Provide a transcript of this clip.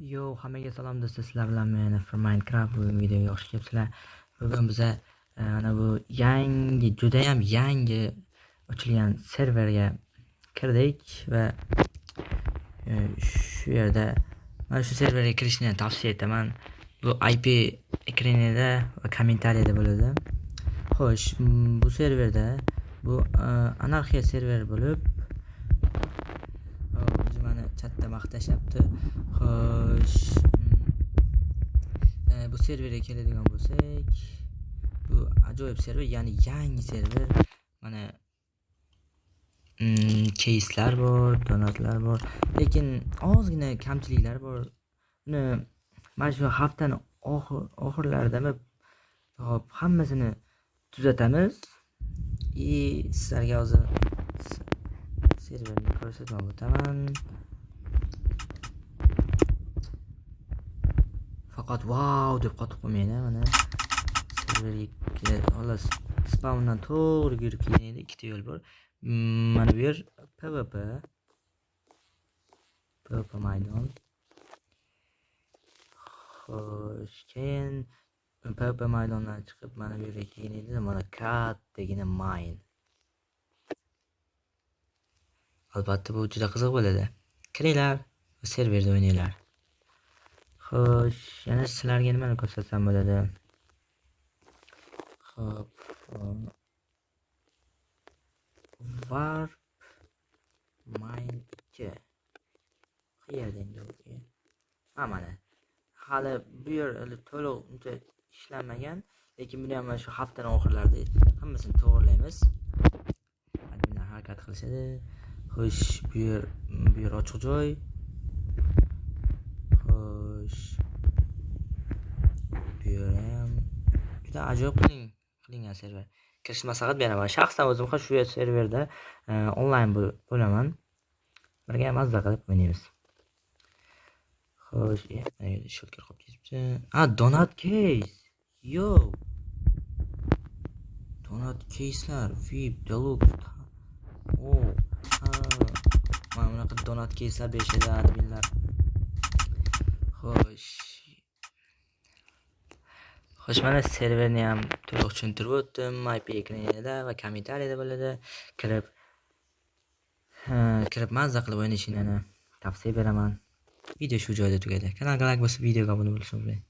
Yo, hammaga salom do'stlar, sizlar bilan men Minecraft bugun videoga xush kelibsizlar. Bugun biza ana bu juda ham yangi ochilgan serverga kirdik va shu yerda mana shu serverga kirishni tavsiya etaman. Bu IP ekranida va kommentariyada bo'ladi. Xo'sh, bu serverda bu anarxiya server bo'lib mana chatda maqtashyapti. Xo'sh, bu serverga keladigan bo'lsak, bu ajoyib server, ya'ni yangi server. Mana case'lar bor, donatlar bor, lekin ozgina kamchiliklar bor. Uni mana shu haftani oxirlarida hammasini tuzatamiz. Sizlarga hozir serverni ko'rsatib o'taman. Faqat wow deb qotib qo'ymanglar. Mana serverga xolos spawndan to'g'ri yurib kelganda ikkita yo'l bor. Mana bu yer PvP maydon. Xo'sh, keyin PvP maydondan chiqib mana bu yerga kelganda mana kattagina mine. Albatta bu juda qiziq bo'ladi. Kiringlar va serverda o'ynanglar. Xo'sh, yana sizlarga nimani ko'rsatsam bo'ladi? Xo'p, warp mine 2 qayerda endi bu? Mana hali bu yer to'liq uncha ishlanmagan, lekin buni ham shu haftaning oxirlarida hammasini to'g'irlaymiz. Adminlar harakat qilishadi. Xo'sh, bu yer ochiq joy. Xo'sh, bu yer ham juda ajoyib qilingan server. Kirish maslahat beraman. Shaxsan o'zim ham shu serverda onlayn bo'laman. Birga mazza qilib o'ynaymiz. Xo'sh, mana shulkar qolib ketibdi. Donut case. Yo. Donut case'lar, VIP, deluxe. Mana bunaqa donut case'lar berishadi adminlar. Xo'sh, mana serverni ham to'liq tushuntirib o'tdim. IP ekranida va kommentariyada bo'ladi. Kirib mazza qilib o'ynashinglarni tavsiya beraman. Video shu joyda tugadi. Kanalga like bosib, videoga obuna bo'lishni unutmang.